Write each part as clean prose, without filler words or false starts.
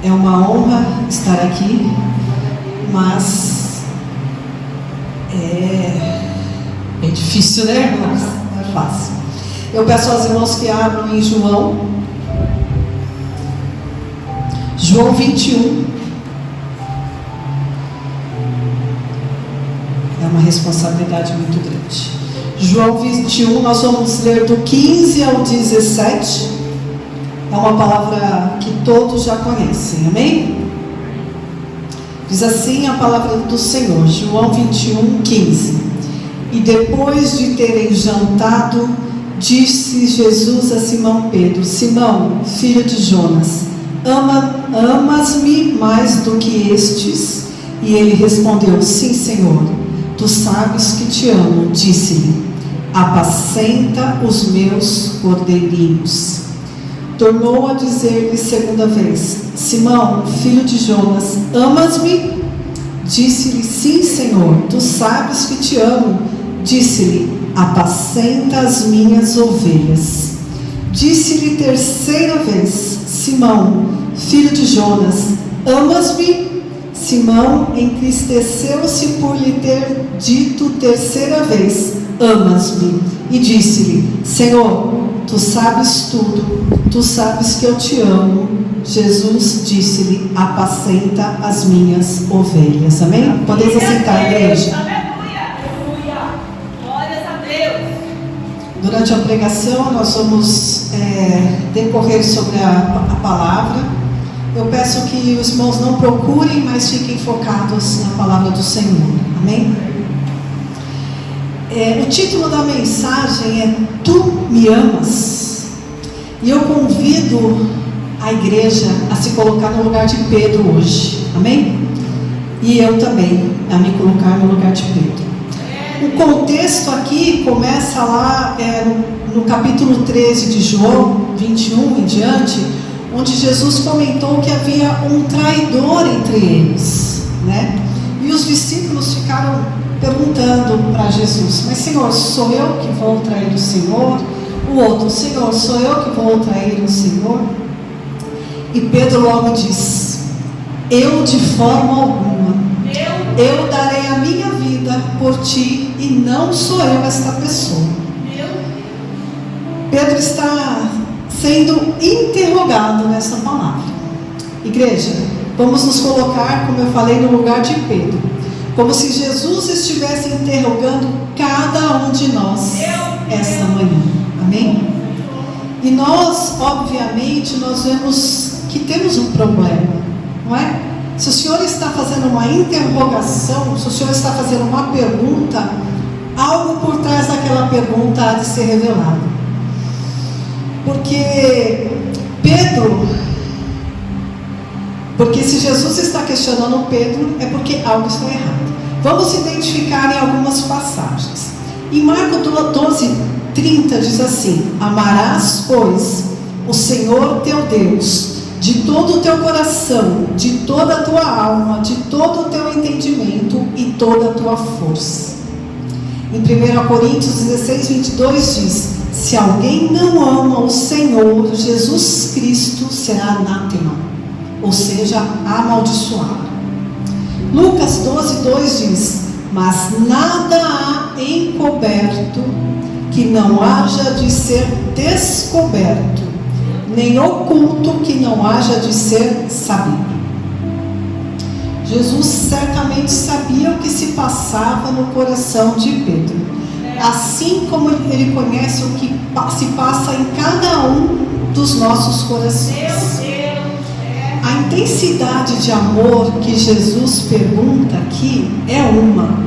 É uma honra estar aqui, mas é difícil, né, irmãos? Não é fácil. Eu peço aos irmãos que abram em João 21. É uma responsabilidade muito grande. João 21, nós vamos ler do 15 ao 17. É uma palavra que todos já conhecem, amém? Diz assim a palavra do Senhor, João 21, 15. E depois de terem jantado, disse Jesus a Simão Pedro: Simão, filho de Jonas, amas-me mais do que estes? E ele respondeu: Sim, Senhor, tu sabes que te amo. Disse-lhe: apacenta os meus cordeirinhos. Tornou a dizer-lhe segunda vez: Simão, filho de Jonas, amas-me? Disse-lhe: Sim, Senhor, tu sabes que te amo. Disse-lhe: apacenta as minhas ovelhas. Disse-lhe terceira vez: Simão, filho de Jonas, amas-me? Simão entristeceu-se por lhe ter dito terceira vez: amas-me? E disse-lhe: Senhor, tu sabes tudo, tu sabes que eu te amo. Jesus disse-lhe: apacenta as minhas ovelhas. Amém? Podemos assentar, igreja. Aleluia! Glórias a Deus! Durante a pregação nós vamos decorrer sobre a palavra. Eu peço que os irmãos não procurem, mas fiquem focados na palavra do Senhor. Amém? O título da mensagem é Tu me amas? E eu convido a igreja a se colocar no lugar de Pedro hoje. Amém? E eu também a me colocar no lugar de Pedro. O contexto aqui começa lá no capítulo 13 de João 21 em diante, onde Jesus comentou que havia um traidor entre eles, né? E os discípulos ficaram perguntando para Jesus: mas Senhor, sou eu que vou trair o Senhor? O outro: Senhor, sou eu que vou trair o Senhor? E Pedro logo diz: eu de forma alguma, eu darei a minha vida por ti, e não sou eu esta pessoa. Pedro está sendo interrogado nessa palavra. Igreja, vamos nos colocar, como eu falei, no lugar de Pedro, como se Jesus estivesse interrogando cada um de nós esta manhã. Amém? E nós, obviamente, nós vemos que temos um problema, não é? Se o Senhor está fazendo uma interrogação, se o Senhor está fazendo uma pergunta, algo por trás daquela pergunta há de ser revelado. Porque se Jesus está questionando Pedro, é porque algo está errado. Vamos identificar em algumas passagens. Em Marcos 12:30 diz assim: amarás, pois, o Senhor teu Deus de todo o teu coração, de toda a tua alma, de todo o teu entendimento e toda a tua força. Em 1 Coríntios 16:22 diz: se alguém não ama o Senhor Jesus Cristo, será anátema, ou seja, amaldiçoado. Lucas 12:2 diz: mas nada há encoberto que não haja de ser descoberto, nem oculto que não haja de ser sabido. Jesus certamente sabia o que se passava no coração de Pedro, assim como ele conhece o que se passa em cada um dos nossos corações. A intensidade de amor que Jesus pergunta aqui é uma,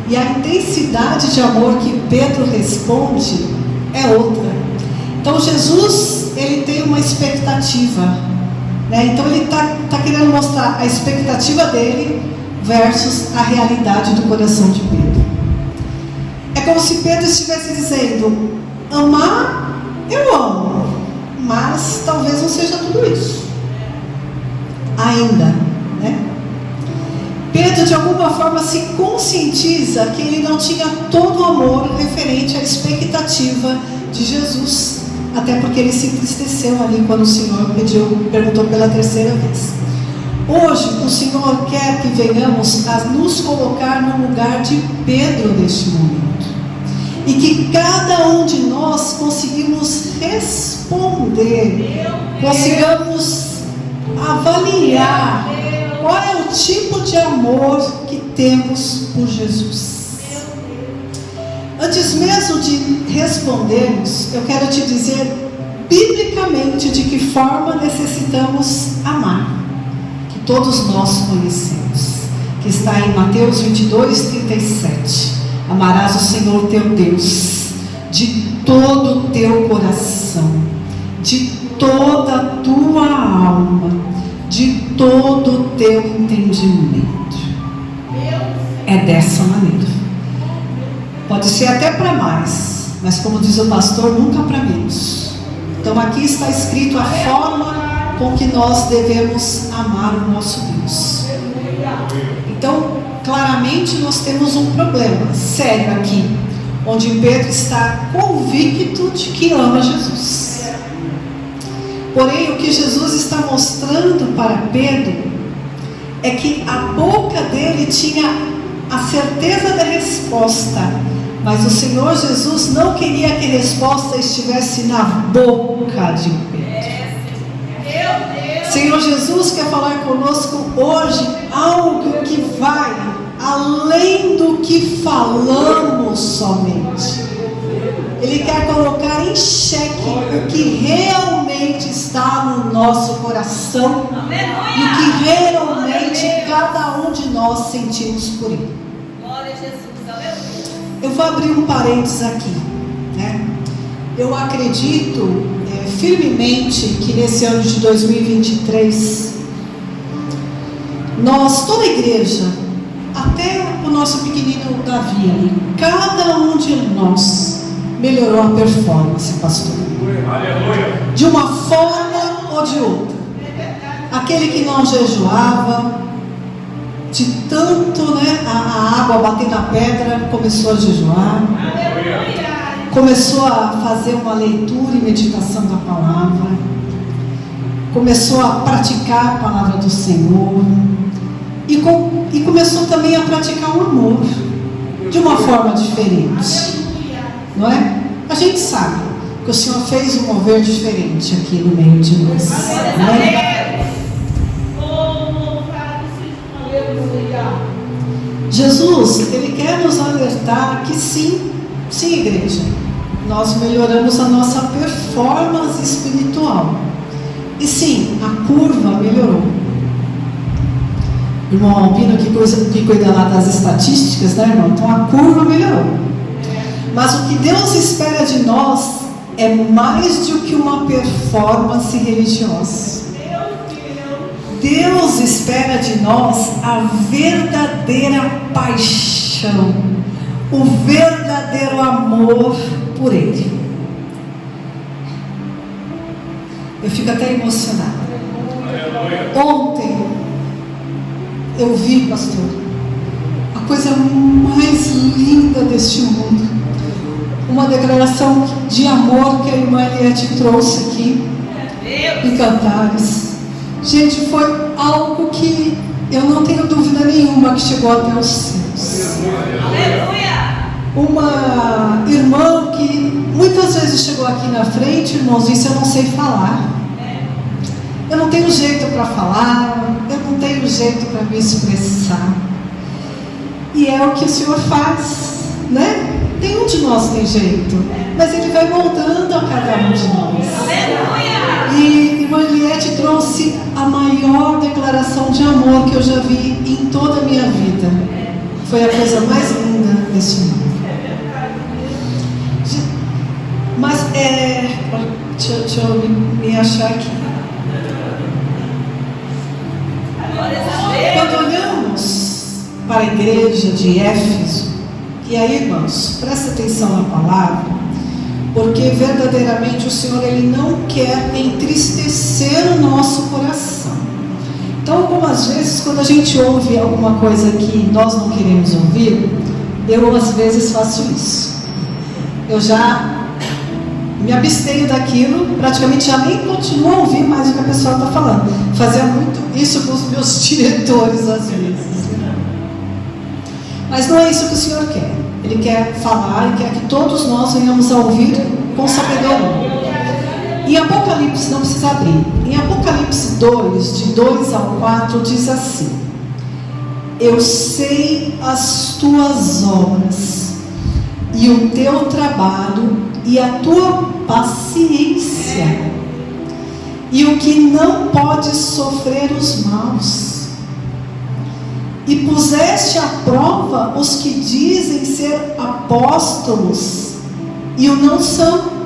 e a intensidade de amor que Pedro responde é outra. Então Jesus, ele tem uma expectativa, né? Então ele está querendo mostrar a expectativa dele versus a realidade do coração de Pedro. É como se Pedro estivesse dizendo: amar, eu amo, mas talvez não seja tudo isso ainda, né? Pedro de alguma forma se conscientiza que ele não tinha todo o amor referente à expectativa de Jesus, até porque ele se entristeceu ali quando o Senhor perguntou pela terceira vez. Hoje o Senhor quer que venhamos a nos colocar no lugar de Pedro neste momento, e que cada um de nós conseguimos responder, consigamos avaliar qual é o tipo de amor que temos por Jesus. Antes mesmo de respondermos, eu quero te dizer biblicamente de que forma necessitamos amar, que todos nós conhecemos, que está em Mateus 22:37. Amarás o Senhor teu Deus de todo o teu coração, de toda a tua alma, de todo o teu entendimento. É dessa maneira. Pode ser até para mais, mas como diz o pastor, nunca para menos. Então aqui está escrito a forma com que nós devemos amar o nosso Deus. Então, claramente nós temos um problema sério aqui, onde Pedro está convicto de que ama Jesus. Porém, o que Jesus está mostrando para Pedro é que a boca dele tinha a certeza da resposta, mas o Senhor Jesus não queria que a resposta estivesse na boca de Pedro. Senhor Jesus quer falar conosco hoje algo que vai além do que falamos somente. Ele quer colocar em xeque o que realmente está no nosso coração e o que realmente cada um de nós sentimos por Ele. Glória a Jesus, aleluia. Eu vou abrir um parênteses aqui, né? Eu acredito firmemente que nesse ano de 2023, nós, toda a igreja, até o nosso pequenino Davi ali, cada um de nós melhorou a performance, pastor. Aleluia. De uma forma ou de outra. Aquele que não jejuava, de tanto, né, a água bater na pedra, começou a jejuar. Aleluia. Começou a fazer uma leitura e meditação da palavra, começou a praticar a palavra do Senhor, e começou também a praticar o amor, de uma forma diferente, não é? A gente sabe que o Senhor fez um mover diferente aqui no meio de nós, não é? Jesus, Ele quer nos alertar que sim, igreja, nós melhoramos a nossa performance espiritual. E sim, a curva melhorou. Irmão Albino que cuida lá das estatísticas, né, irmão? Então a curva melhorou. Mas o que Deus espera de nós é mais do que uma performance religiosa. Deus espera de nós a verdadeira paixão, o verdadeiro amor por Ele. Eu fico até emocionada. Ontem eu vi, pastor, a coisa mais linda deste mundo, uma declaração de amor que a irmã Eliette trouxe aqui em Cantares. Gente, foi algo que eu não tenho dúvida nenhuma que chegou até os céus. Aleluia! Uma irmã que muitas vezes chegou aqui na frente, irmãos, disse: eu não sei falar, eu não tenho jeito para falar, eu não tenho jeito para me expressar. E é o que o Senhor faz, né? Nenhum de nós tem jeito, mas Ele vai moldando a cada um de nós. Aleluia! E irmã Eliette trouxe a maior declaração de amor que eu já vi em toda a minha vida. Foi a coisa mais linda desse mundo. Mas deixa eu me achar aqui. Quando olhamos para a igreja de Éfeso, e aí, irmãos, presta atenção na palavra, porque verdadeiramente o Senhor, Ele não quer entristecer o nosso coração. Então, algumas vezes, quando a gente ouve alguma coisa que nós não queremos ouvir, eu às vezes faço isso. Eu já me abstenho daquilo, praticamente já nem continuo a ouvir mais o que a pessoa está falando. Fazia muito isso para os meus diretores às vezes. Mas não é isso que o Senhor quer. Ele quer falar e quer que todos nós venhamos a ouvir com sabedoria. Em Apocalipse, não precisa abrir, em Apocalipse 2, de 2 ao 4, diz assim: eu sei as tuas obras, e o teu trabalho, e a tua paciência, e o que não podes sofrer os maus, e puseste à prova os que dizem ser apóstolos, e o não são,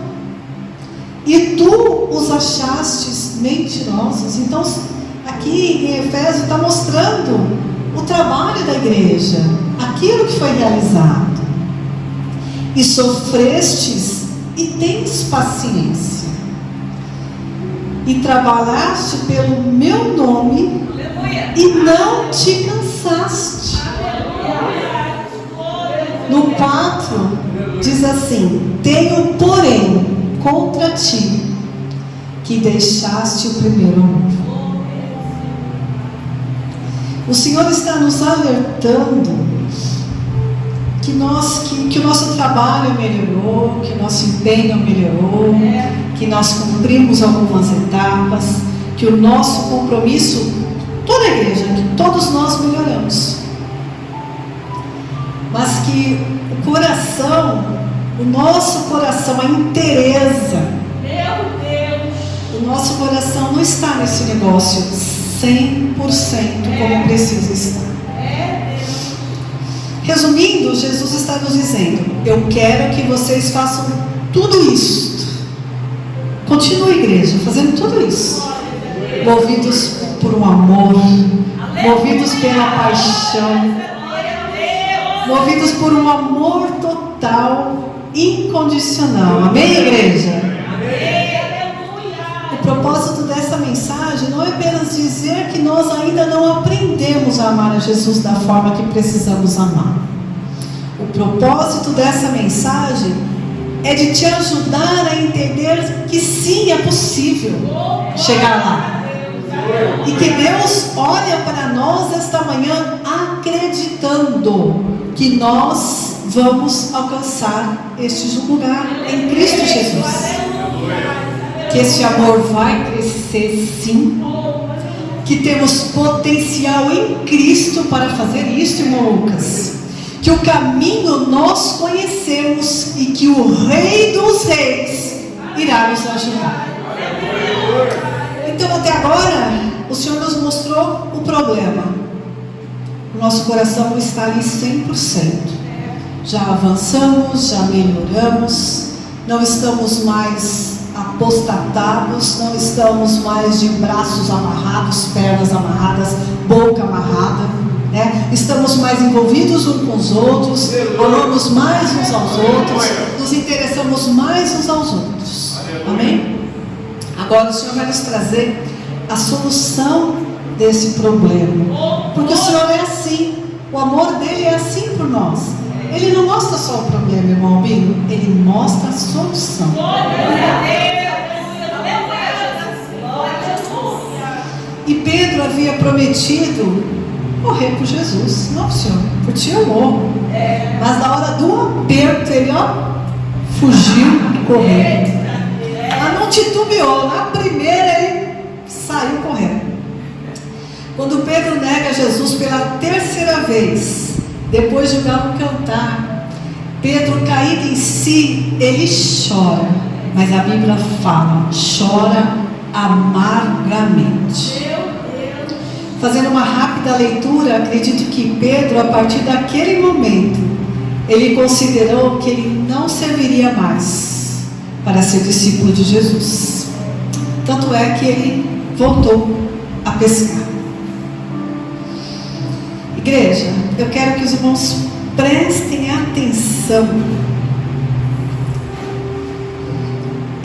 e tu os achastes mentirosos. Então, aqui em Efésios está mostrando o trabalho da igreja, aquilo que foi realizado. E sofrestes e tens paciência, e trabalhaste pelo meu nome, e não te cansaste. No 4 diz assim: tenho porém contra ti que deixaste o primeiro amor. O Senhor está nos alertando que o nosso trabalho melhorou, que o nosso empenho melhorou, que nós cumprimos algumas etapas, que o nosso compromisso, toda a igreja, que todos nós melhoramos, mas que o coração, o nosso coração, a inteireza, o nosso coração não está nesse negócio 100% como precisa estar. Resumindo, Jesus está nos dizendo: eu quero que vocês façam tudo isso. Continue, igreja, fazendo tudo isso, movidos por um amor, movidos pela paixão, movidos por um amor total, incondicional. Amém, igreja? O propósito dessa mensagem não é apenas dizer que nós ainda não aprendemos a amar a Jesus da forma que precisamos amar. O propósito dessa mensagem é de te ajudar a entender que sim, é possível chegar lá. E que Deus olha para nós esta manhã acreditando que nós vamos alcançar este lugar em Cristo Jesus. Que esse amor vai crescer sim, que temos potencial em Cristo para fazer isso, irmão Lucas, que o caminho nós conhecemos e que o Rei dos Reis irá nos ajudar. Então, até agora, o Senhor nos mostrou o problema. O nosso coração não está ali 100%. Já avançamos, já melhoramos, não estamos mais apostatados, não estamos mais de braços amarrados, pernas amarradas, boca amarrada, né? Estamos mais envolvidos uns com os outros, amamos mais uns aos outros, nos interessamos mais uns aos outros. Amém? Agora o Senhor vai nos trazer a solução desse problema, porque o Senhor é assim, o amor dele é assim por nós. Ele não mostra só o problema, irmão Albino, ele mostra a solução. E Pedro havia prometido morrer por Jesus. Não, Senhor, por ti eu morro. Mas na hora do aperto, ele fugiu correndo. Mas não titubeou. Na primeira ele saiu correndo. Quando Pedro nega Jesus pela terceira vez, depois de o galo cantar, Pedro, caído em si, ele chora. Mas a Bíblia fala, chora amargamente. Fazendo uma rápida leitura, acredito que Pedro, a partir daquele momento, ele considerou que ele não serviria mais para ser discípulo de Jesus. Tanto é que ele voltou a pescar. Igreja, eu quero que os irmãos prestem atenção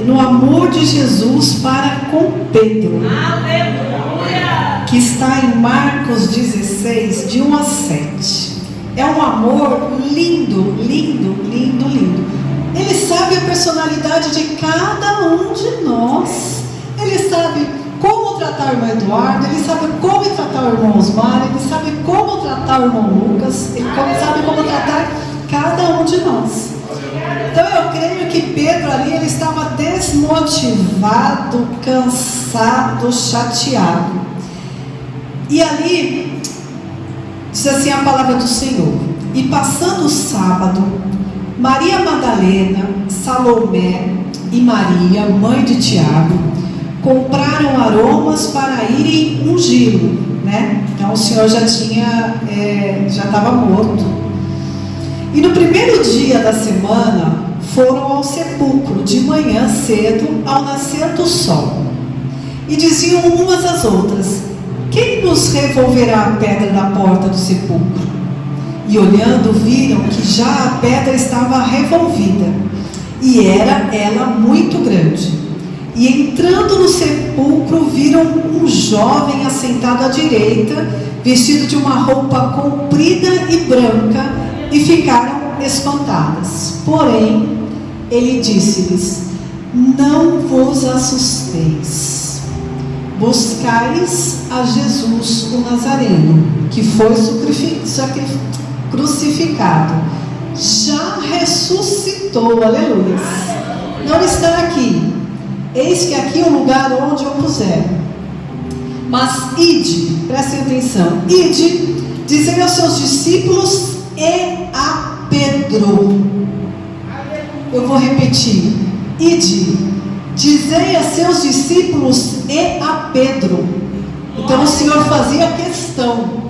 no amor de Jesus para com Pedro. Aleluia! Que está em Marcos 16, de 1 a 7. É um amor lindo, lindo, lindo, lindo. Ele sabe a personalidade de cada um de nós. Ele sabe como como tratar o irmão Eduardo, ele sabe como tratar o irmão Osmar, ele sabe como tratar o irmão Lucas, ele sabe como tratar cada um de nós. Então eu creio que Pedro ali, ele estava desmotivado, cansado, chateado. E ali, diz assim a palavra do Senhor: e passando o sábado, Maria Madalena, Salomé e Maria, mãe de Tiago, compraram aromas para irem ungí-lo, né? Então o Senhor já estava morto. E no primeiro dia da semana, foram ao sepulcro de manhã cedo, ao nascer do sol. E diziam umas às outras: quem nos revolverá a pedra da porta do sepulcro? E olhando, viram que já a pedra estava revolvida, e era ela muito grande. E entrando no sepulcro, viram um jovem assentado à direita, vestido de uma roupa comprida e branca, e ficaram espantadas. Porém, ele disse-lhes: não vos assusteis. Buscais a Jesus o Nazareno, que foi crucificado. Já ressuscitou, aleluia. Não está aqui. Eis que aqui é o lugar onde o puseram. Mas ide, prestem atenção, ide, dizei aos seus discípulos e a Pedro. Eu vou repetir: ide, dizei a seus discípulos e a Pedro. Então o Senhor fazia questão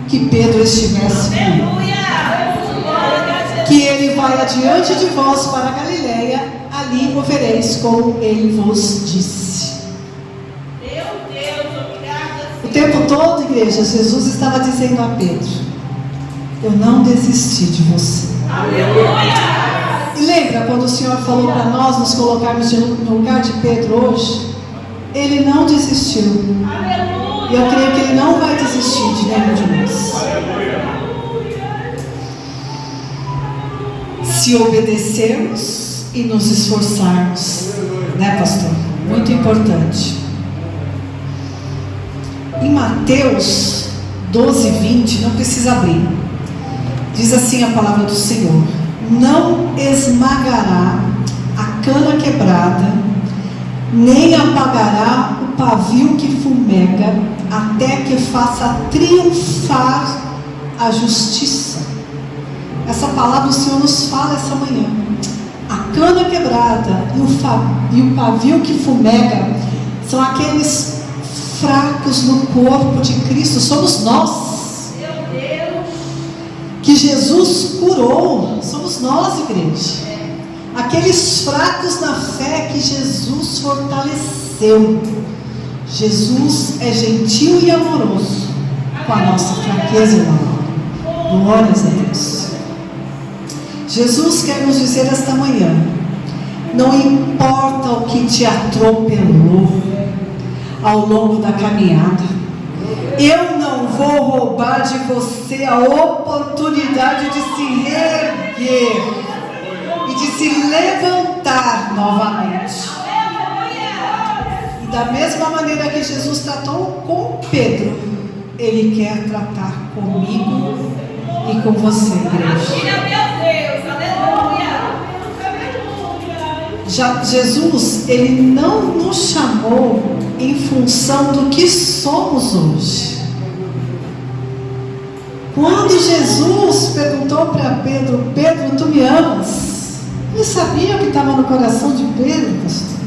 que Pedro estivesse com, que ele vai adiante de vós para a Galileia, ali o vereis como ele vos disse. O tempo todo, igreja, Jesus estava dizendo a Pedro: eu não desisti de você. E lembra quando o Senhor falou para nós nos colocarmos no lugar de Pedro hoje? Ele não desistiu. E eu creio que ele não vai desistir de nenhum de nós. Se obedecermos e nos esforçarmos, né, pastor? Muito importante. Em Mateus 12:20, não precisa abrir, diz assim a palavra do Senhor: não esmagará a cana quebrada, nem apagará o pavio que fumega, até que faça triunfar a justiça. Essa palavra o Senhor nos fala essa manhã. A cana quebrada e o pavio que fumega são aqueles fracos no corpo de Cristo. Somos nós que Jesus curou. Somos nós, igreja. Aqueles fracos na fé que Jesus fortaleceu. Jesus é gentil e amoroso com a nossa fraqueza e amor. Glórias a Deus. Jesus quer nos dizer esta manhã: não importa o que te atropelou ao longo da caminhada, eu não vou roubar de você a oportunidade de se reerguer e de se levantar novamente. E da mesma maneira que Jesus tratou com Pedro, Ele quer tratar comigo e com você, igreja. Jesus, Ele não nos chamou em função do que somos hoje. Quando Jesus perguntou para Pedro: Pedro, tu me amas? Ele sabia o que estava no coração de Pedro, pastor.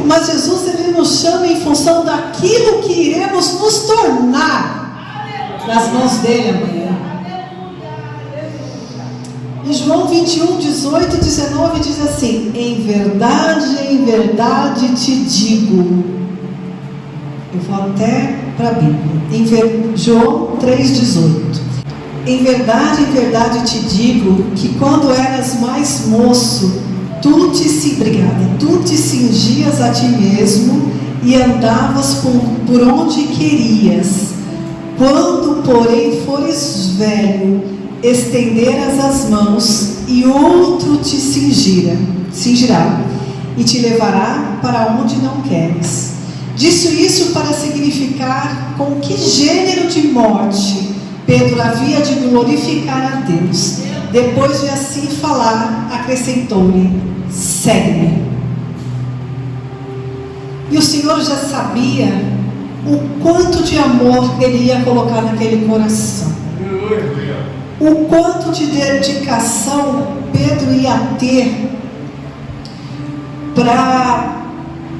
Mas Jesus, Ele nos chama em função daquilo que iremos nos tornar nas mãos dele amanhã. Em João 21, 18 e 19 diz assim: em verdade te digo. Eu vou até para a Bíblia. João 3,18. Em verdade te digo que quando eras mais moço, tu te cingias a ti mesmo e andavas por onde querias. Quando, porém, fores velho, estenderas as mãos e outro te cingirá e te levará para onde não queres. Disse isso para significar com que gênero de morte Pedro havia de glorificar a Deus. Depois de assim falar, acrescentou-lhe: segue-me. E o Senhor já sabia o quanto de amor ele ia colocar naquele coração, o quanto de dedicação Pedro ia ter para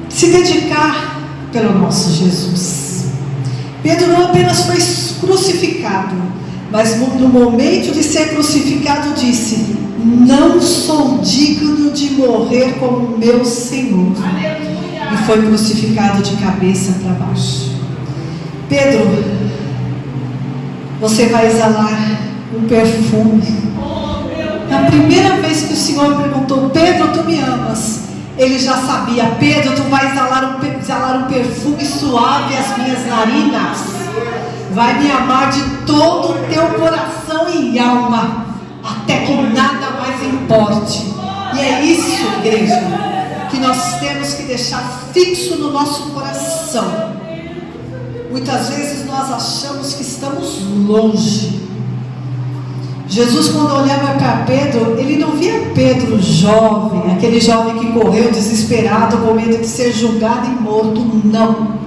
se dedicar pelo nosso Jesus. Pedro não apenas foi crucificado, mas no momento de ser crucificado disse: não sou digno de morrer como meu Senhor. E foi crucificado de cabeça para baixo. Pedro, você vai exalar um perfume. Na primeira vez que o Senhor perguntou: Pedro, tu me amas? Ele já sabia: Pedro, tu vai exalar um perfume suave às minhas narinas. Vai me amar de todo o teu coração e alma, até que nada mais importe. E é isso, igreja, que nós temos que deixar fixo no nosso coração. Muitas vezes nós achamos que estamos longe. Jesus, quando olhava para Pedro, ele não via Pedro jovem, aquele jovem que correu desesperado com medo de ser julgado e morto. Não.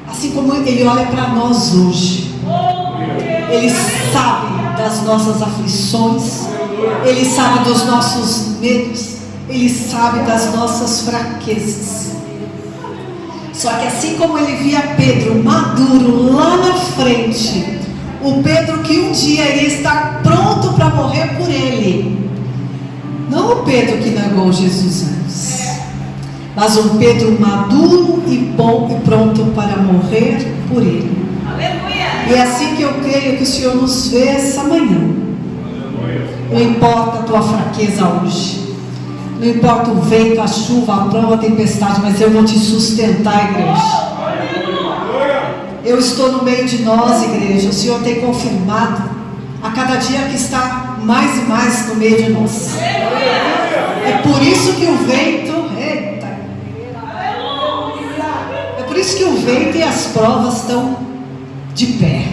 Assim como ele olha para nós hoje, ele sabe das nossas aflições, ele sabe dos nossos medos, ele sabe das nossas fraquezas. Só que assim como ele via Pedro maduro lá na frente, o Pedro que um dia iria estar pronto para morrer por ele, não o Pedro que negou Jesus antes, mas um Pedro maduro e bom e pronto para morrer por ele. Aleluia. E é assim que eu creio que o Senhor nos vê essa manhã. Não importa a tua fraqueza hoje, não importa o vento, a chuva, a prova, a tempestade, mas eu vou te sustentar, igreja. Eu estou no meio de nós, igreja. O Senhor tem confirmado a cada dia que está mais e mais no meio de nós. É por isso que o vento, é por isso que o vento e as provas estão de pé.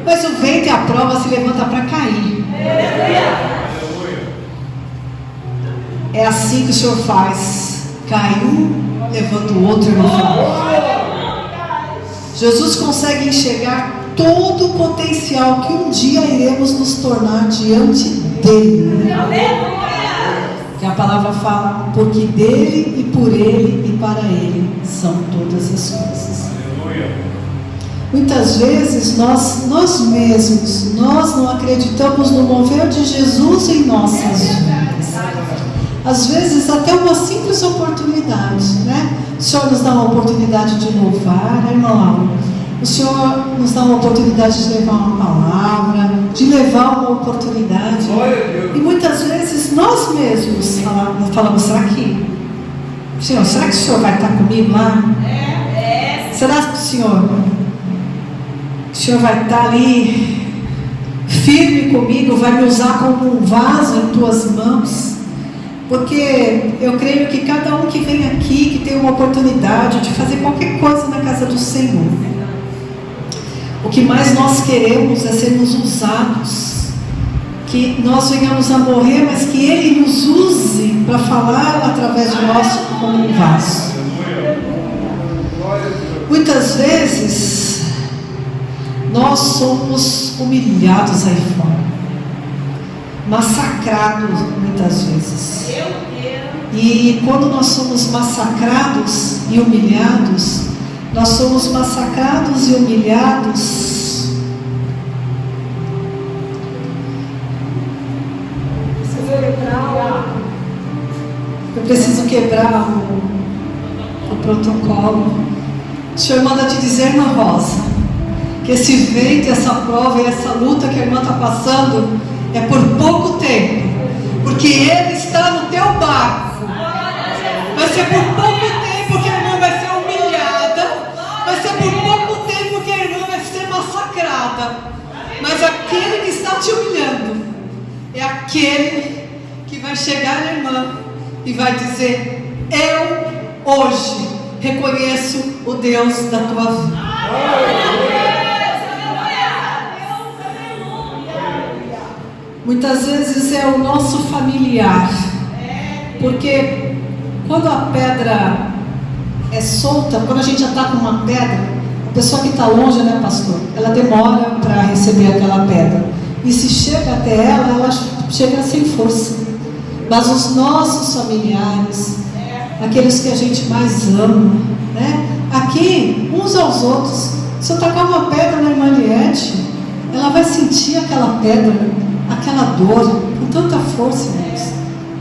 Mas o vento e a prova se levanta para cair. É assim que o Senhor faz. Cai um, levanta o outro no final. Jesus consegue enxergar todo o potencial que um dia iremos nos tornar diante dele. Que a palavra fala: porque dele e por ele e para ele são todas as coisas. Muitas vezes nós mesmos, nós não acreditamos no mover de Jesus em nossas vidas. Às vezes até uma simples oportunidade, né? O Senhor nos dá uma oportunidade de louvar, né, irmão? O Senhor nos dá uma oportunidade de levar uma palavra, de levar uma oportunidade. E muitas vezes nós mesmos falamos: será que o Senhor vai estar comigo lá? Será que o Senhor vai estar ali firme comigo, vai me usar como um vaso em tuas mãos? Porque eu creio que cada um que vem aqui, que tem uma oportunidade de fazer qualquer coisa na casa do Senhor, o que mais nós queremos é sermos usados, que nós venhamos a morrer, mas que Ele nos use para falar através de nós como um vaso. Muitas vezes nós somos humilhados aí fora, massacrados muitas vezes. E quando nós somos massacrados e humilhados, nós somos massacrados e humilhados. Eu preciso quebrar o protocolo. O Senhor manda te dizer, irmã Rosa, que esse vento, essa prova e essa luta que a irmã está passando é por pouco tempo, porque Ele está no teu barco. Vai ser por pouco tempo que a irmã vai ser humilhada, vai ser por pouco tempo que a irmã vai ser massacrada, mas aquele que está te humilhando é aquele que vai chegar na irmã e vai dizer: eu hoje reconheço o Deus da tua vida. Muitas vezes é o nosso familiar, porque quando a pedra é solta, quando a gente já está com uma pedra, a pessoa que está longe, né, pastor? Ela demora para receber aquela pedra, e se chega até ela, ela chega sem força. Mas os nossos familiares, aqueles que a gente mais ama, né? Aqui, uns aos outros, se eu tacar uma pedra na irmã Liette, ela vai sentir aquela pedra, aquela dor, com tanta força, irmãos,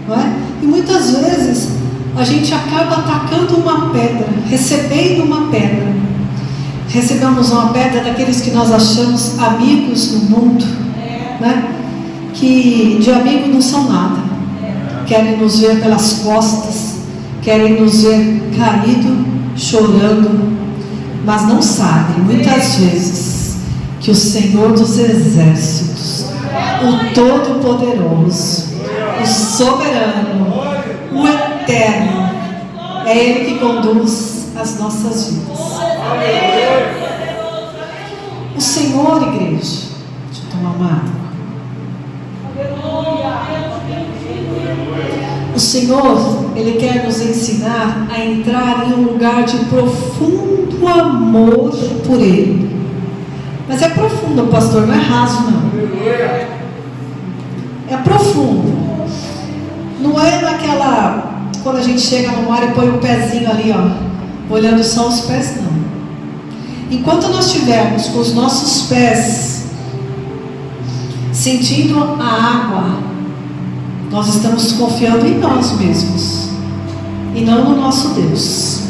não é? E muitas vezes a gente acaba atacando uma pedra, recebendo uma pedra. Recebemos uma pedra daqueles que nós achamos amigos no mundo, né? Que de amigo não são nada, querem nos ver pelas costas, querem nos ver caído, chorando, mas não sabem muitas vezes que o Senhor dos Exércitos, o Todo-Poderoso, o Soberano, o Eterno, é Ele que conduz as nossas vidas. O Senhor, igreja, deixa eu tomar uma água. O Senhor, Ele quer nos ensinar a entrar em um lugar de profundo amor por Ele. Mas é profundo, pastor, não é raso, não. É profundo. Não é naquela, quando a gente chega no mar e põe o pezinho ali, ó, olhando só os pés, não. Enquanto nós estivermos com os nossos pés sentindo a água, nós estamos confiando em nós mesmos e não no nosso Deus.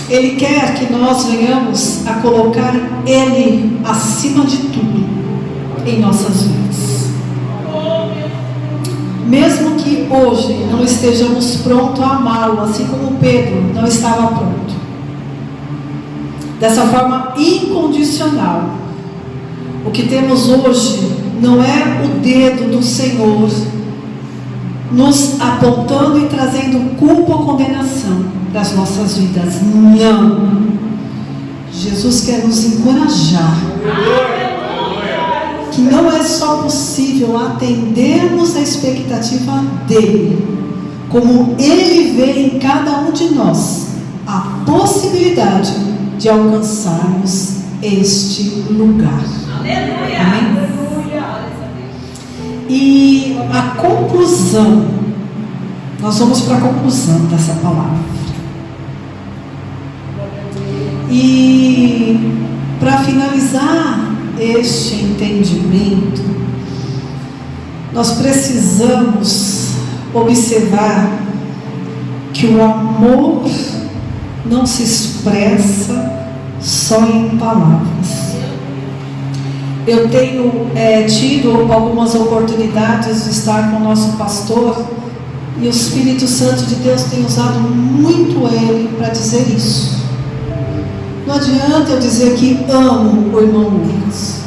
Ele quer que nós venhamos a colocar Ele acima de tudo em nossas vidas. Mesmo que hoje não estejamos prontos a amá-lo, assim como Pedro não estava pronto, dessa forma incondicional, o que temos hoje não é o dedo do Senhor nos apontando e trazendo culpa ou condenação das nossas vidas. Não. Jesus quer nos encorajar que não é só possível atendermos a expectativa dele, como ele vê em cada um de nós a possibilidade de alcançarmos este lugar. Aleluia. Amém? E a conclusão, nós vamos para a conclusão dessa palavra. E para finalizar este entendimento, nós precisamos observar que o amor não se expressa só em palavras. Eu tenho tido algumas oportunidades de estar com o nosso pastor, e o Espírito Santo de Deus tem usado muito ele para dizer isso. Não adianta eu dizer que amo o irmão Lucas.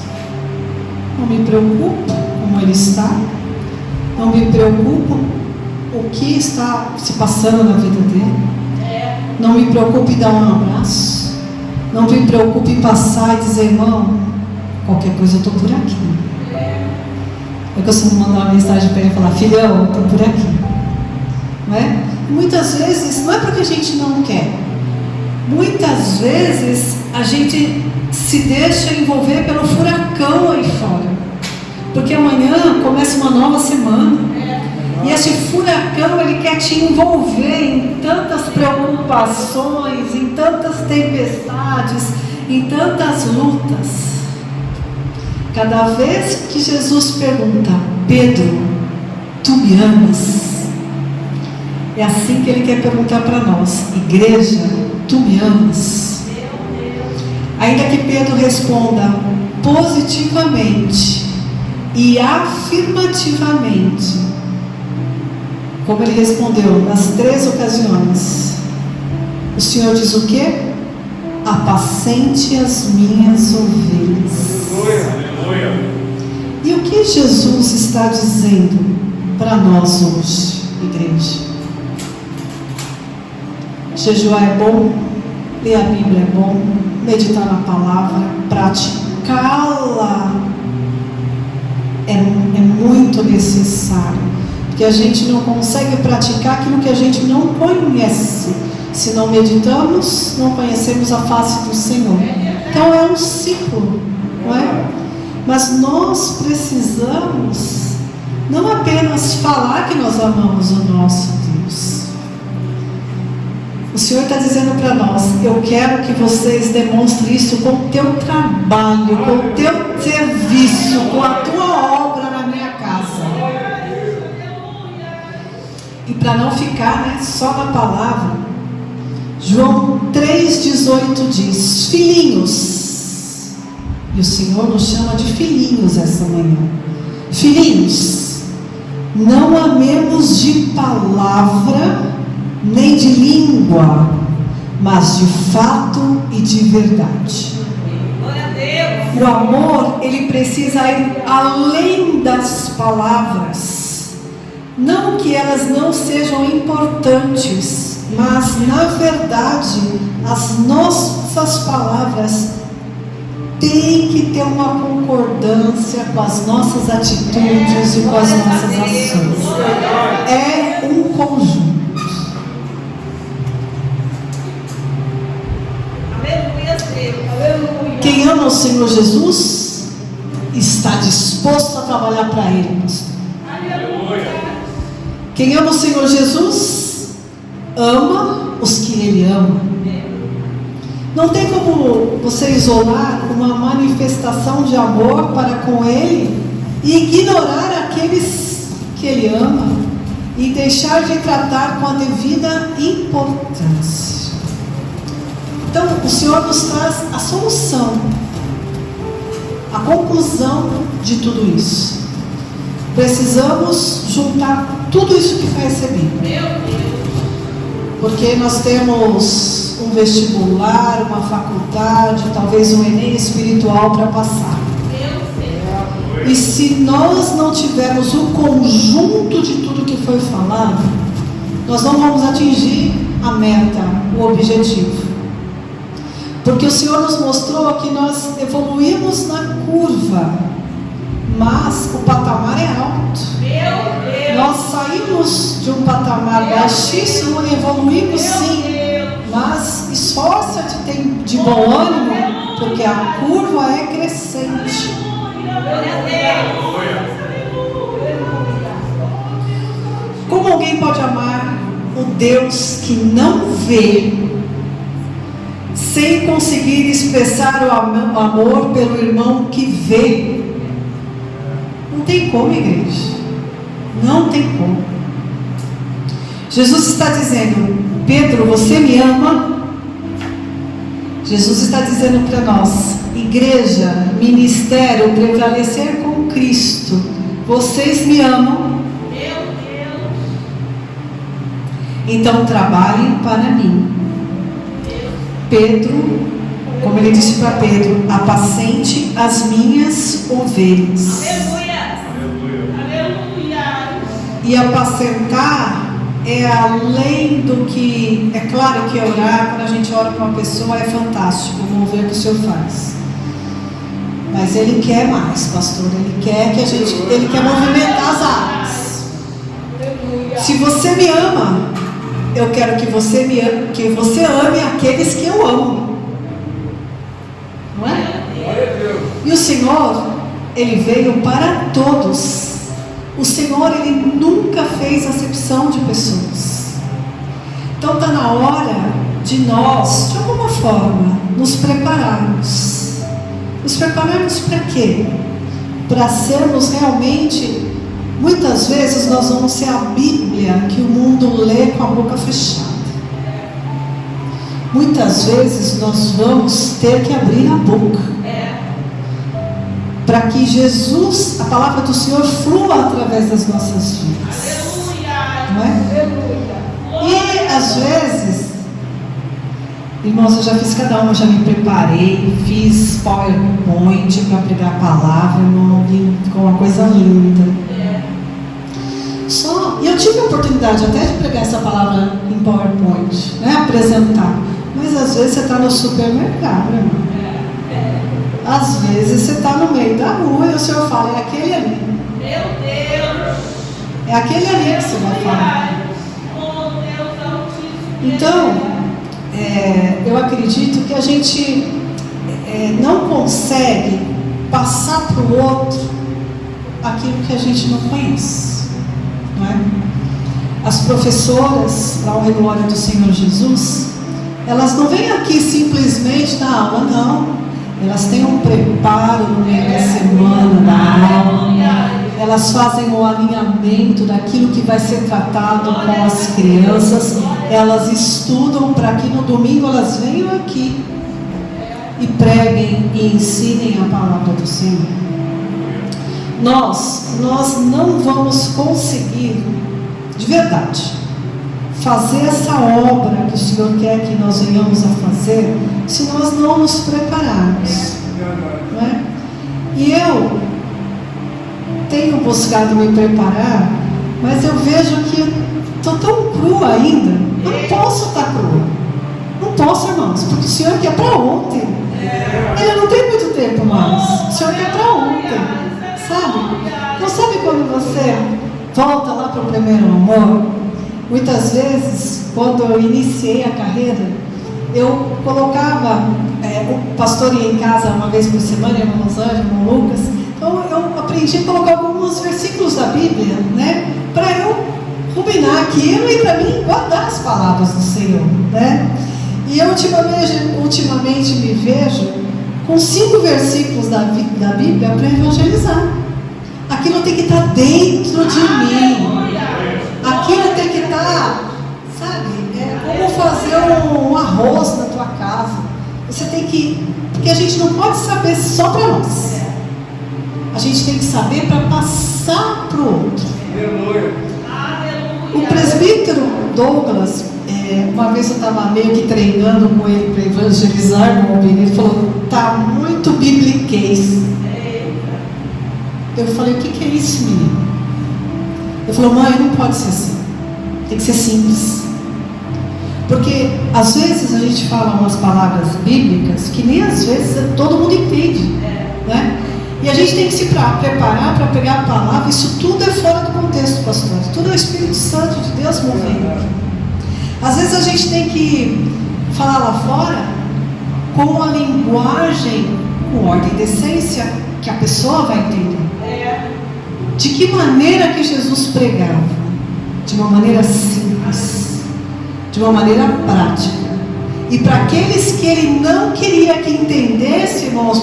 Não me preocupo como ele está, não me preocupo o que está se passando na vida dele, não me preocupo em dar um abraço, não me preocupo em passar e dizer: irmão, qualquer coisa eu estou por aqui. Eu costumo mandar uma mensagem para ele e falar: filhão, eu estou por aqui. Não é? Muitas vezes não é porque a gente não quer, muitas vezes a gente se deixa envolver pelo furacão aí fora, porque amanhã começa uma nova semana, e esse furacão ele quer te envolver em tantas preocupações, em tantas tempestades, em tantas lutas. Cada vez que Jesus pergunta: Pedro, tu me amas? É assim que Ele quer perguntar para nós: igreja, tu me amas? Ainda que Pedro responda positivamente e afirmativamente, como ele respondeu nas 3 ocasiões, o Senhor diz o quê? Apacente as minhas ovelhas. E o que Jesus está dizendo para nós hoje? igreja. Jejuar é bom, ler a Bíblia é bom, meditar na palavra, praticá-la é muito necessário, porque a gente não consegue praticar aquilo que a gente não conhece. Se não meditamos, não conhecemos a face do Senhor. Então é um ciclo, não é? Mas nós precisamos não apenas falar que nós amamos o nosso Deus. O Senhor está dizendo para nós: eu quero que vocês demonstrem isso com o teu trabalho, com o teu serviço, com a tua obra na minha casa. E para não ficar só na palavra, João 3,18 diz: filhinhos. E o Senhor nos chama de filhinhos essa manhã. Filhinhos, não amemos de palavra nem de língua, mas de fato e de verdade. Glória a Deus. O amor, ele precisa ir além das palavras. Não que elas não sejam importantes, mas na verdade as nossas palavras têm que ter uma concordância com as nossas atitudes e com as nossas ações. É um conjunto. Quem ama o Senhor Jesus está disposto a trabalhar para Ele. Quem ama o Senhor Jesus ama os que Ele ama. Não tem como você isolar uma manifestação de amor para com Ele e ignorar aqueles que Ele ama e deixar de tratar com a devida importância. Então, o Senhor nos traz a solução, a conclusão de tudo isso. Precisamos juntar tudo isso que foi recebido. Porque nós temos um vestibular, uma faculdade, talvez um Enem espiritual para passar. E se nós não tivermos o conjunto de tudo que foi falado, nós não vamos atingir a meta, o objetivo. Porque o Senhor nos mostrou que nós evoluímos na curva, mas o patamar é alto. Nós saímos de um patamar baixíssimo e evoluímos sim, mas esforça-te, tem de bom ânimo, porque a curva é crescente. Como alguém pode amar o Deus que não vê, sem conseguir expressar o amor pelo irmão que vê? Não tem como, igreja. Não tem como. Jesus está dizendo: Pedro, você me ama? Jesus está dizendo para nós: igreja, ministério, prevalecer com Cristo, vocês me amam? Então trabalhem para mim. Pedro, como ele disse para Pedro: apacente as minhas ovelhas. E apacentar é além do que... É claro que orar, quando a gente ora para uma pessoa, é fantástico, vamos ver o que o Senhor faz. Mas Ele quer mais, pastor. Ele quer movimentar as águas. Se você me ama, eu quero que você ame aqueles que eu amo. Não é? E o Senhor, Ele veio para todos. O Senhor, Ele nunca fez acepção de pessoas. Então está na hora de nós, de alguma forma, nos prepararmos. Nos prepararmos para quê? Para sermos realmente... Muitas vezes nós vamos ser a Bíblia que o mundo lê com a boca fechada. Muitas vezes nós vamos ter que abrir a boca para que Jesus, a palavra do Senhor, flua através das nossas vidas. Não é? E às vezes, irmãos, eu já fiz cada uma, eu já me preparei, fiz PowerPoint para pregar a palavra, irmão, ficou uma coisa linda. E já tive a oportunidade até de pregar essa palavra em PowerPoint, né? Apresentar. Mas às vezes você está no supermercado, irmão. Às vezes você está no meio da rua e o Senhor fala, é aquele ali. Meu Deus. É aquele ali que você vai falar. Então, eu acredito que a gente não consegue passar para o outro aquilo que a gente não conhece, não é? As professoras, para a honra e glória do Senhor Jesus, elas não vêm aqui simplesmente dar aula, não. Elas têm um preparo no meio da semana da aula. Elas fazem o alinhamento daquilo que vai ser tratado com as crianças. Elas estudam para que no domingo elas venham aqui e preguem e ensinem a palavra do Senhor. Nós não vamos conseguir, de verdade, fazer essa obra que o Senhor quer que nós venhamos a fazer, se nós não nos prepararmos, não é? E eu tenho buscado me preparar, mas eu vejo que estou tão crua ainda. Não posso estar crua. Não posso, irmãos, porque o Senhor quer para ontem. Ele não tem muito tempo mais. O Senhor quer para ontem, sabe? Não sabe quando você volta lá para o primeiro amor? Muitas vezes, quando eu iniciei a carreira, eu colocava, o pastor ia em casa uma vez por semana, irmão Rosângela, irmão Lucas, então eu aprendi a colocar alguns versículos da Bíblia, né, para eu ruminar aquilo e para mim guardar as palavras do Senhor, né? E eu ultimamente me vejo com 5 versículos da Bíblia para evangelizar. Aquilo tem que estar dentro de mim. Aquilo tem que estar, sabe, como fazer um arroz na tua casa. Você tem que, porque a gente não pode saber só para nós. A gente tem que saber para passar para o outro. O presbítero Douglas, uma vez eu estava meio que treinando com ele para evangelizar, ele falou, tá muito bibliquês. Eu falei, o que é isso, menino? Ele falou, mãe, não pode ser assim. Tem que ser simples. Porque às vezes a gente fala umas palavras bíblicas que nem às vezes todo mundo entende, né? E a gente tem que se preparar para pegar a palavra. Isso tudo é fora do contexto, pastor. Tudo é o Espírito Santo de Deus movendo. Às vezes a gente tem que falar lá fora com a linguagem, com ordem e decência, que a pessoa vai entender. De que maneira que Jesus pregava? De uma maneira simples, de uma maneira prática. E para aqueles que ele não queria que entendesse, irmãos,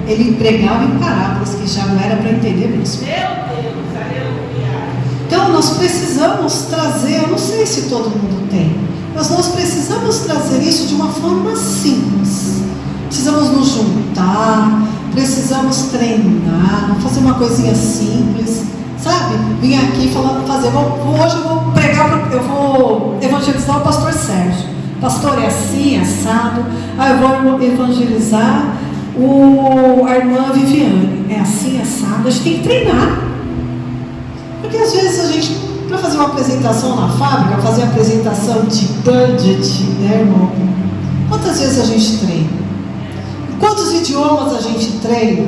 ele pregava em parábolas, que já não era para entender mesmo. Meu Deus, aleluia. Então nós precisamos trazer, eu não sei se todo mundo tem, mas nós precisamos trazer isso de uma forma simples. Precisamos nos juntar, precisamos treinar, fazer uma coisinha simples, sabe? Vim aqui fazer, hoje eu vou pregar, eu vou evangelizar o pastor Sérgio. Pastor, é assim, assado. Eu vou evangelizar a irmã Viviane. É assim, assado. A gente tem que treinar. Porque às vezes a gente, para fazer uma apresentação na fábrica, fazer apresentação de budget, né, irmão? Quantas vezes a gente treina? Quantos idiomas a gente treina?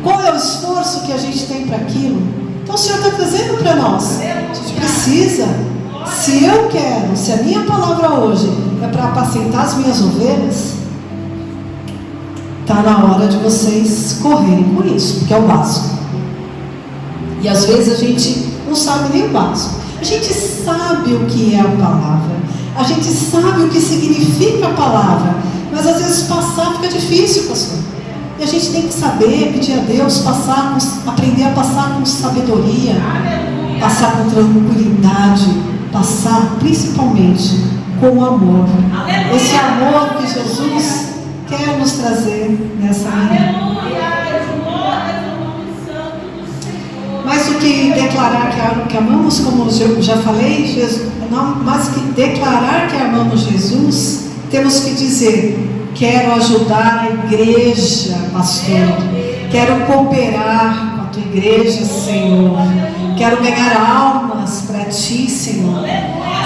Qual é o esforço que a gente tem para aquilo? Então o Senhor está trazendo para nós. A gente precisa. Se eu quero, se a minha palavra hoje é para apacentar as minhas ovelhas, está na hora de vocês correrem com isso, porque é o básico. E às vezes a gente não sabe nem o básico. A gente sabe o que é a palavra, a gente sabe o que significa a palavra, mas às vezes passar fica difícil, pastor. E a gente tem que saber, pedir a Deus, aprender a passar com sabedoria, passar com tranquilidade, passar principalmente com amor. Esse amor que Jesus quer nos trazer nessa manhã. Mais do que declarar que amamos, como eu já falei, Jesus, não, mais que declarar que amamos Jesus, temos que dizer: quero ajudar a igreja, pastor. Quero cooperar com a tua igreja, Senhor. Quero ganhar almas para Ti, Senhor.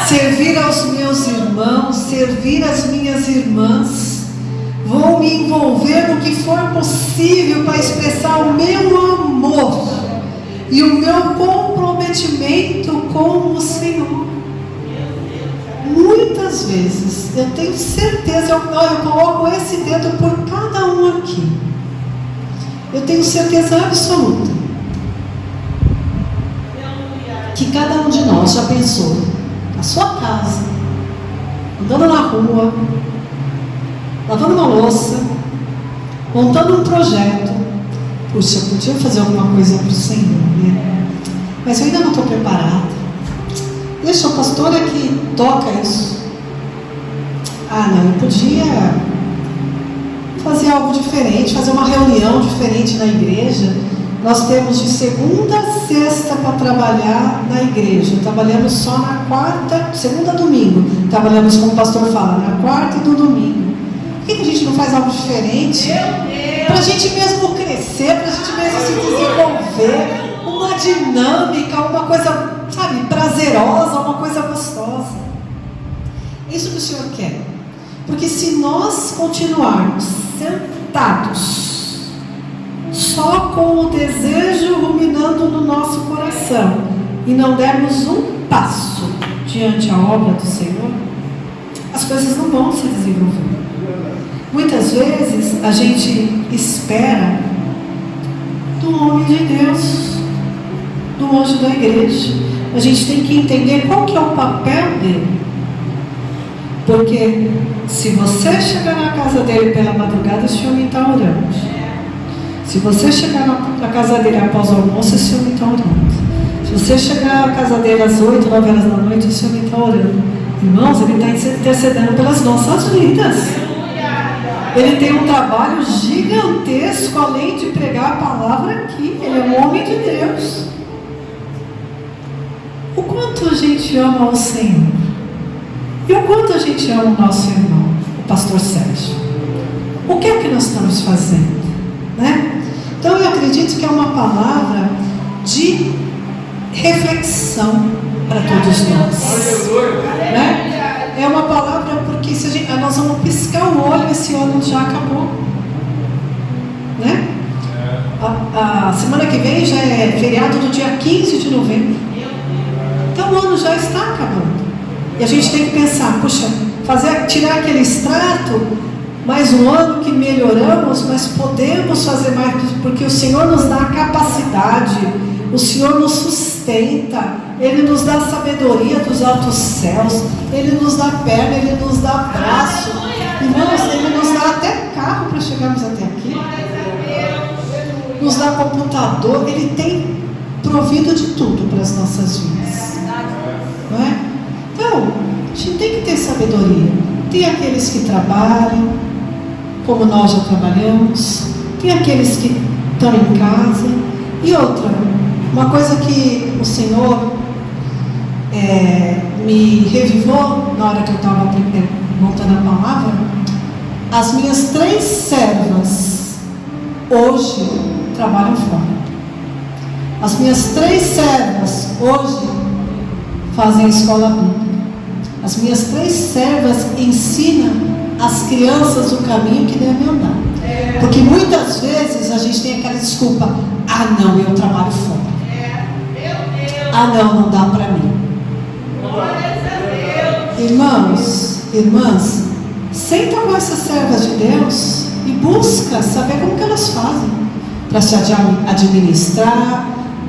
Servir aos meus irmãos, servir as minhas irmãs. Vou me envolver no que for possível para expressar o meu amor e o meu comprometimento com o Senhor. Muitas vezes, eu tenho certeza, eu coloco esse dedo por cada um aqui. Eu tenho certeza absoluta que cada um de nós já pensou na sua casa, andando na rua, lavando uma louça, montando um projeto. Puxa, podia fazer alguma coisa para o Senhor, né? Mas eu ainda não estou preparada. Deixa o pastor é que toca isso. Ah, não, eu podia fazer algo diferente, fazer uma reunião diferente na igreja. Nós temos de segunda a sexta para trabalhar na igreja. Trabalhamos só na quarta, segunda a domingo. Trabalhamos, como o pastor fala, na quarta e no domingo. Por que a gente não faz algo diferente? Para a gente mesmo crescer, para a gente mesmo se desenvolver. Uma dinâmica, uma coisa, sabe, prazerosa, uma coisa gostosa. Isso que o Senhor quer. Porque se nós continuarmos sentados, só com o desejo ruminando no nosso coração, e não dermos um passo diante a obra do Senhor, as coisas não vão se desenvolver. Muitas vezes a gente espera do homem de Deus, do anjo da igreja. A gente tem que entender qual que é o papel dele. Porque se você chegar na casa dele pela madrugada, esse homem está orando. Se você chegar na casa dele após o almoço, esse homem está orando. Se você chegar na casa dele às 8, 9 horas da noite, esse homem está orando. Irmãos, ele está intercedendo pelas nossas vidas. Ele tem um trabalho gigantesco, além de pregar a palavra aqui. Ele é um homem de Deus. O quanto a gente ama o Senhor e o quanto a gente ama o nosso irmão, o pastor Sérgio. O que é que nós estamos fazendo, né? Então eu acredito que é uma palavra de reflexão para todos nós, né? É uma palavra porque se nós vamos piscar o olho, esse ano já acabou, né? A semana que vem já é feriado do dia 15 de novembro. Então o ano já está acabando. E a gente tem que pensar, puxa, tirar aquele extrato, mais um ano que melhoramos, mas podemos fazer mais, porque o Senhor nos dá a capacidade, o Senhor nos sustenta, Ele nos dá a sabedoria dos altos céus, Ele nos dá perna, Ele nos dá braço, irmãos, Ele nos dá até carro para chegarmos até aqui, nos dá computador, Ele tem provido de tudo para as nossas vidas, não é? Então, a gente tem que ter sabedoria. Tem aqueles que trabalham, como nós já trabalhamos, tem aqueles que estão em casa, e outra, uma coisa que o Senhor me revivou na hora que eu estava montando a palavra. As minhas 3 servas hoje trabalham fora. As minhas 3 servas hoje fazem escola bíblica. As minhas 3 servas ensinam as crianças o caminho que devem andar. Porque muitas vezes a gente tem aquela desculpa: ah não, eu trabalho fora. Ah não dá para mim. Irmãos, irmãs, senta com essas servas de Deus e busca saber como que elas fazem para se administrar,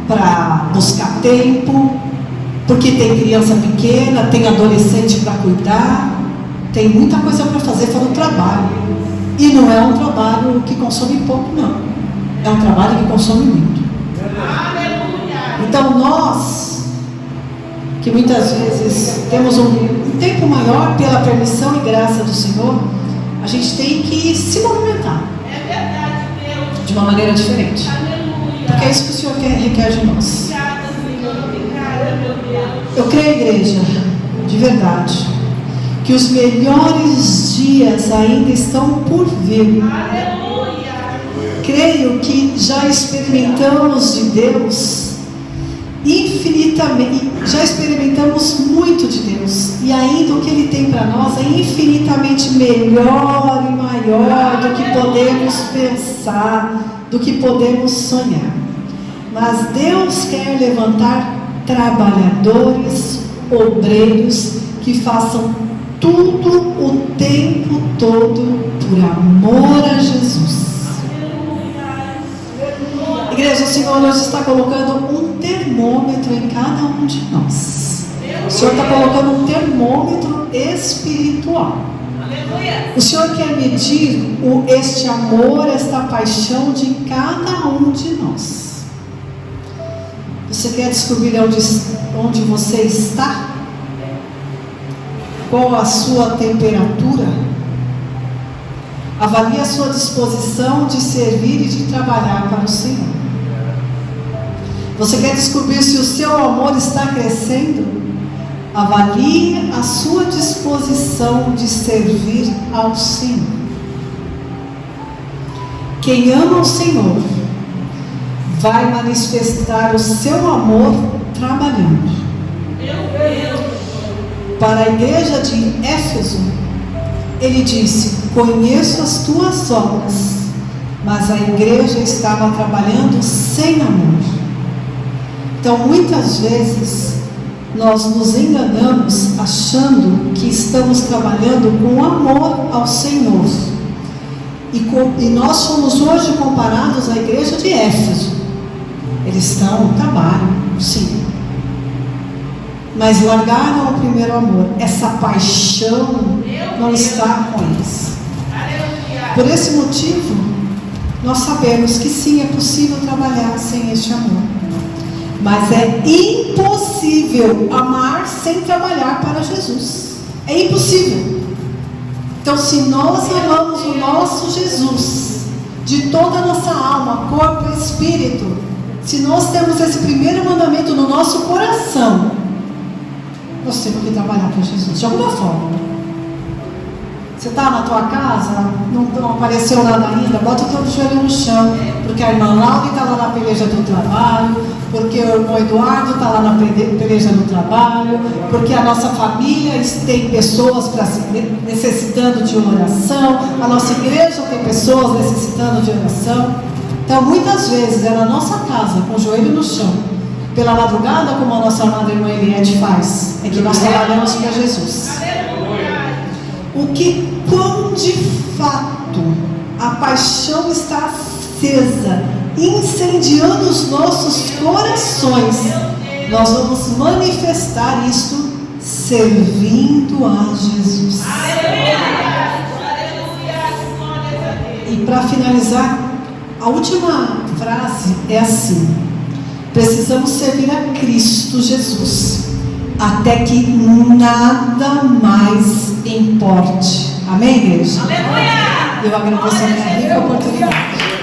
para buscar tempo, porque tem criança pequena, tem adolescente para cuidar, tem muita coisa para fazer fora do trabalho. E não é um trabalho que consome pouco, não. É um trabalho que consome muito. Então nós, que muitas vezes temos um tempo maior pela permissão e graça do Senhor, a gente tem que se movimentar de uma maneira diferente. Porque é isso que o Senhor requer de nós. Eu creio, igreja, de verdade, que os melhores dias ainda estão por vir. Creio que já experimentamos de Deus infinitamente, já experimentamos muito de Deus, e ainda o que Ele tem para nós é infinitamente melhor e maior do que podemos pensar, do que podemos sonhar. Mas Deus quer levantar trabalhadores, obreiros, que façam tudo o tempo todo por amor a Jesus. Igreja, o Senhor hoje está colocando um termômetro em cada um de nós. O Senhor está colocando um termômetro espiritual. O Senhor quer medir este amor, esta paixão de cada um de nós. Você quer descobrir onde você está? Qual a sua temperatura? Avalie a sua disposição de servir e de trabalhar para o Senhor. Você quer descobrir se o seu amor está crescendo? Avalie a sua disposição de servir ao Senhor. Quem ama o Senhor vai manifestar o seu amor trabalhando. Para a igreja de Éfeso, ele disse: conheço as tuas obras, mas a igreja estava trabalhando sem amor. Então, muitas vezes, nós nos enganamos achando que estamos trabalhando com amor ao Senhor. E nós somos hoje comparados à igreja de Éfeso. Eles estão no trabalho, sim, mas largaram o primeiro amor. Essa paixão não está com eles. Por esse motivo, nós sabemos que sim, é possível trabalhar sem este amor, mas é impossível amar sem trabalhar para Jesus. É impossível. Então, se nós amamos o nosso Jesus de toda a nossa alma, corpo e espírito, se nós temos esse primeiro mandamento no nosso coração, nós temos que trabalhar para Jesus de alguma forma. Você está na tua casa, não apareceu nada ainda, bota o teu joelho no chão, porque a irmã Laura está lá na peleja do trabalho, porque o irmão Eduardo está lá na peleja do trabalho, porque a nossa família tem pessoas necessitando de oração, a nossa igreja tem pessoas necessitando de oração. Então, muitas vezes é na nossa casa, com o joelho no chão, pela madrugada, como a nossa amada irmã Eliette faz, é que nós trabalhamos para Jesus. Quão de fato a paixão está acesa, incendiando os nossos corações, nós vamos manifestar isto servindo a Jesus. E para finalizar, a última frase é assim: precisamos servir a Cristo Jesus até que nada mais importe. Amém, igreja? Aleluia! Eu agradeço a minha rica oportunidade.